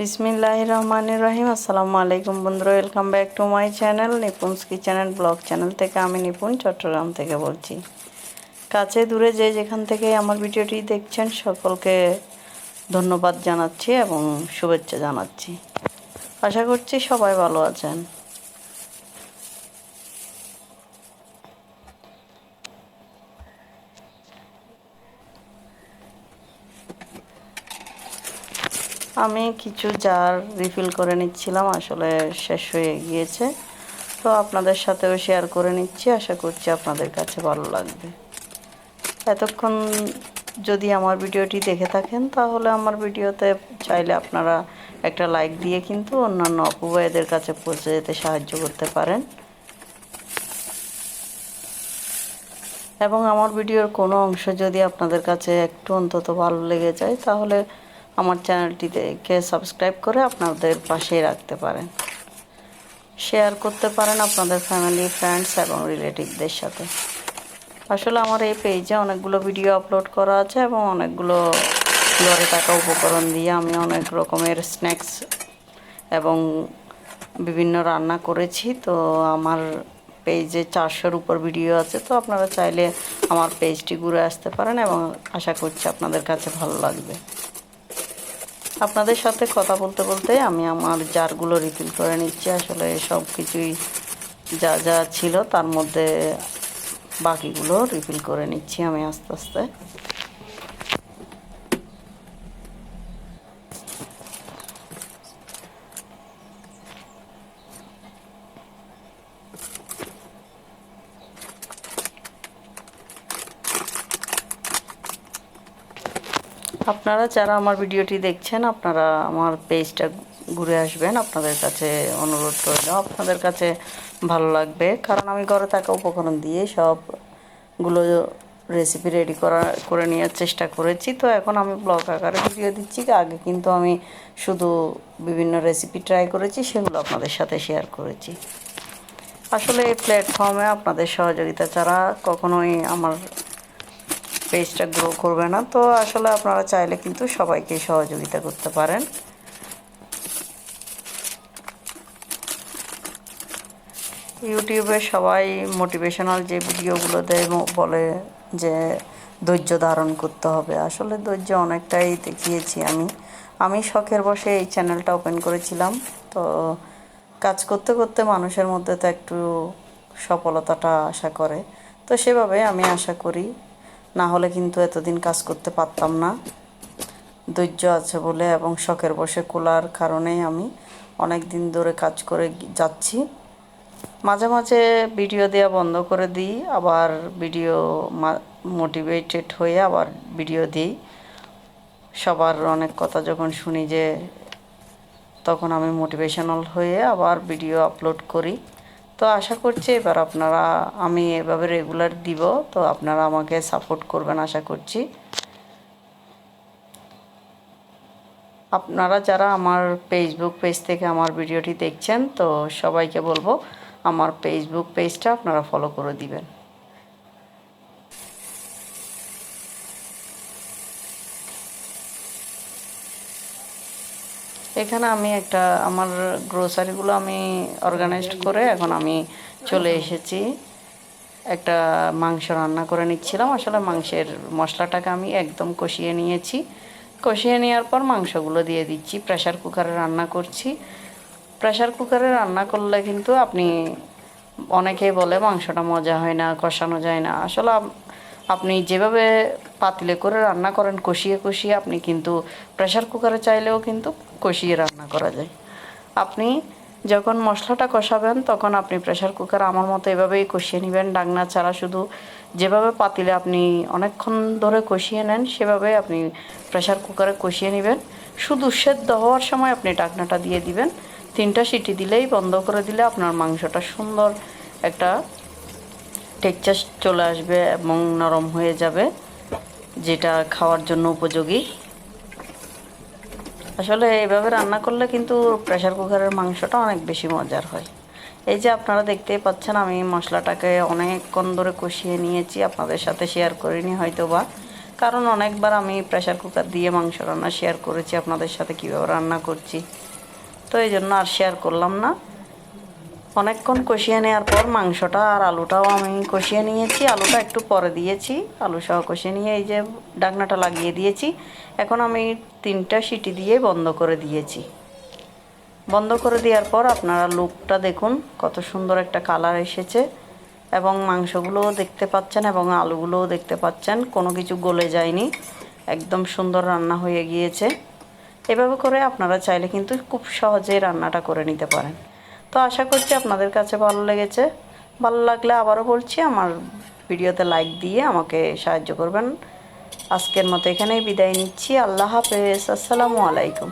বিসমিল্লাহির রহমানির রহিম। আসসালামু আলাইকুম বন্ধুরা, welcome back to my channel Nipun's kitchen and blog channel থেকে। আমি নিপুণ চট্টগ্রাম থেকে বলছি। কাছে দূরে যে যেখান থেকে আমার ভিডিওটি দেখছেন সকলকে ধন্যবাদ জানাচ্ছি এবং শুভেচ্ছা জানাচ্ছি। আশা করছি সবাই ভালো আছেন। আমি কিছু জার রিফিল করে নিচ্ছিলাম, আসলে শেষ হয়ে গিয়েছে, তো আপনাদের সাথেও শেয়ার করে নিচ্ছি। আশা করছি আপনাদের কাছে ভালো লাগবে। এতক্ষণ যদি আমার ভিডিওটি দেখে থাকেন তাহলে আমার ভিডিওতে চাইলে আপনারা একটা লাইক দিয়ে কিন্তু অন্যান্য আপু ভাইদের কাছে পৌঁছে যেতে সাহায্য করতে পারেন। এবং আমার ভিডিওর কোনো অংশ যদি আপনাদের কাছে একটু অন্তত ভালো লেগে যায় তাহলে আমার চ্যানেলটিকে সাবস্ক্রাইব করে আপনাদের পাশেই রাখতে পারেন, শেয়ার করতে পারেন আপনাদের ফ্যামিলি, ফ্রেন্ডস এবং রিলেটিভদের সাথে। আসলে আমার এই পেজে অনেকগুলো ভিডিও আপলোড করা আছে এবং অনেকগুলো ঘরে থাকা উপকরণ দিয়ে আমি অনেক রকমের স্ন্যাক্স এবং বিভিন্ন রান্না করেছি। তো আমার পেজে 400-র উপর ভিডিও আছে, তো আপনারা চাইলে আমার পেজটি ঘুরে আসতে পারেন এবং আশা করছি আপনাদের কাছে ভালো লাগবে। আপনাদের সাথে কথা বলতে বলতে আমি আমার জারগুলো রিফিল করে নিচ্ছি। আসলে সব কিছুই যা যা ছিল তার মধ্যে বাকিগুলো রিফিল করে নিচ্ছি আমি আস্তে আস্তে। আপনারা যারা আমার ভিডিওটি দেখছেন আপনারা আমার পেজটা ঘুরে আসবেন, আপনাদের কাছে অনুরোধ করলাম। আপনাদের কাছে ভালো লাগবে, কারণ আমি ঘরে থাকা উপকরণ দিয়ে সবগুলো রেসিপি রেডি করে নেওয়ার চেষ্টা করেছি। তো এখন আমি ব্লগ আকারে ভিডিও দিচ্ছি। আগে কিন্তু আমি শুধু বিভিন্ন রেসিপি ট্রাই করেছি, সেগুলো আপনাদের সাথে শেয়ার করেছি। আসলে এই প্ল্যাটফর্মে আপনাদের সহযোগিতা ছাড়া কখনোই আমার পেজটা গ্রো করবে না। তো আসলে আপনারা চাইলে কিন্তু সবাইকে সহযোগিতা করতে পারেন। ইউটিউবে সবাই মোটিভেশনাল যে ভিডিওগুলো দেয় বলে যে ধৈর্য ধারণ করতে হবে। আসলে ধৈর্য অনেকটাই দেখিয়েছি আমি শখের বসে এই চ্যানেলটা ওপেন করেছিলাম। তো কাজ করতে করতে মানুষের মধ্যে তো একটু সফলতাটা আশা করে, তো সেভাবে আমি আশা করি, না হলে কিন্তু এতদিন কাজ করতে পারতাম না। ধৈর্য আছে বলে এবং শখের বসে খোলার কারণেই আমি অনেক দিন ধরে কাজ করে যাচ্ছি। মাঝে মাঝে ভিডিও দেওয়া বন্ধ করে দিই, আবার ভিডিও মোটিভেটেড হয়ে আবার ভিডিও দিই। সবার অনেক কথা যখন শুনি যে তখন আমি মোটিভেশনাল হয়ে আবার ভিডিও আপলোড করি। তো আশা করছি এবার আমি এভাবে রেগুলার দিব, তো আপনারা আমাকে সাপোর্ট করবেন আশা করছি। আপনারা যারা আমার ফেসবুক পেজ থেকে আমার ভিডিওটি দেখছেন, তো সবাইকে বলবো আমার ফেসবুক পেজটা আপনারা ফলো করে দিবেন। এখানে আমি আমার গ্রোসারিগুলো আমি অর্গানাইজড করে এখন আমি চলে এসেছি। একটা মাংস রান্না করে নিচ্ছিলাম। আসলে মাংসের মশলাটাকে আমি একদম কষিয়ে নিয়েছি। কষিয়ে নেওয়ার পর মাংসগুলো দিয়ে দিচ্ছি। প্রেশার কুকারে রান্না করছি। প্রেশার কুকারে রান্না করলে কিন্তু অনেকেই বলে মাংসটা মজা হয় না, কষানো যায় না। আসলে আপনি যেভাবে পাতিলে করে রান্না করেন কষিয়ে কষিয়ে, আপনি কিন্তু প্রেশার কুকারে চাইলেও কিন্তু কষিয়ে রান্না করা যায়। আপনি যখন মশলাটা কষাবেন তখন আপনি প্রেশার কুকার আমার মতো এভাবেই কষিয়ে নেবেন, ডাকনা ছাড়া। শুধু যেভাবে পাতিলে আপনি অনেকক্ষণ ধরে কষিয়ে নেন সেভাবে আপনি প্রেশার কুকারে কষিয়ে নেবেন। শুধু সেদ্ধ হওয়ার সময় আপনি ডাকনাটা দিয়ে দিবেন। 3টা সিটি দিলেই বন্ধ করে দিলে আপনার মাংসটা সুন্দর একটা টেক্সচার চলে আসবে এবং নরম হয়ে যাবে, যেটা খাওয়ার জন্য উপযোগী। আসলে এইভাবে রান্না করলে কিন্তু প্রেশার কুকারের মাংসটা অনেক বেশি মজার হয়। এই যে আপনারা দেখতেই পাচ্ছেন আমি মশলাটাকে অনেকক্ষণ ধরে কষিয়ে নিয়েছি, আপনাদের সাথে শেয়ার করিনি হয়তো বা। কারণ অনেকবার আমি প্রেসার কুকার দিয়ে মাংস রান্না শেয়ার করেছি আপনাদের সাথে কীভাবে রান্না করছি, তো এই জন্য আর শেয়ার করলাম না। অনেকক্ষণ কষিয়ে নেওয়ার পর মাংসটা আর আলুটাও আমি কষিয়ে নিয়েছি, আলুটা একটু পরে দিয়েছি, আলু সহ কষিয়ে নিয়ে এই যে ঢাকনাটা লাগিয়ে দিয়েছি। এখন আমি 3টা সিটি দিয়ে বন্ধ করে দিয়েছি। বন্ধ করে দেওয়ার পর আপনারা লুকটা দেখুন, কত সুন্দর একটা কালার এসেছে এবং মাংসগুলোও দেখতে পাচ্ছেন এবং আলুগুলোও দেখতে পাচ্ছেন, কোনো কিছু গলে যায়নি, একদম সুন্দর রান্না হয়ে গিয়েছে। এভাবে করে আপনারা চাইলে কিন্তু খুব সহজেই রান্নাটা করে নিতে পারেন। তো আশা করছি আপনাদের কাছে ভালো লেগেছে। ভালো লাগলে আবারও বলছি, আমার ভিডিওতে লাইক দিয়ে আমাকে সাহায্য করবেন। আজকের মতো এখানেই বিদায় নিচ্ছি। আল্লাহ হাফেজ। আসসালামু আলাইকুম।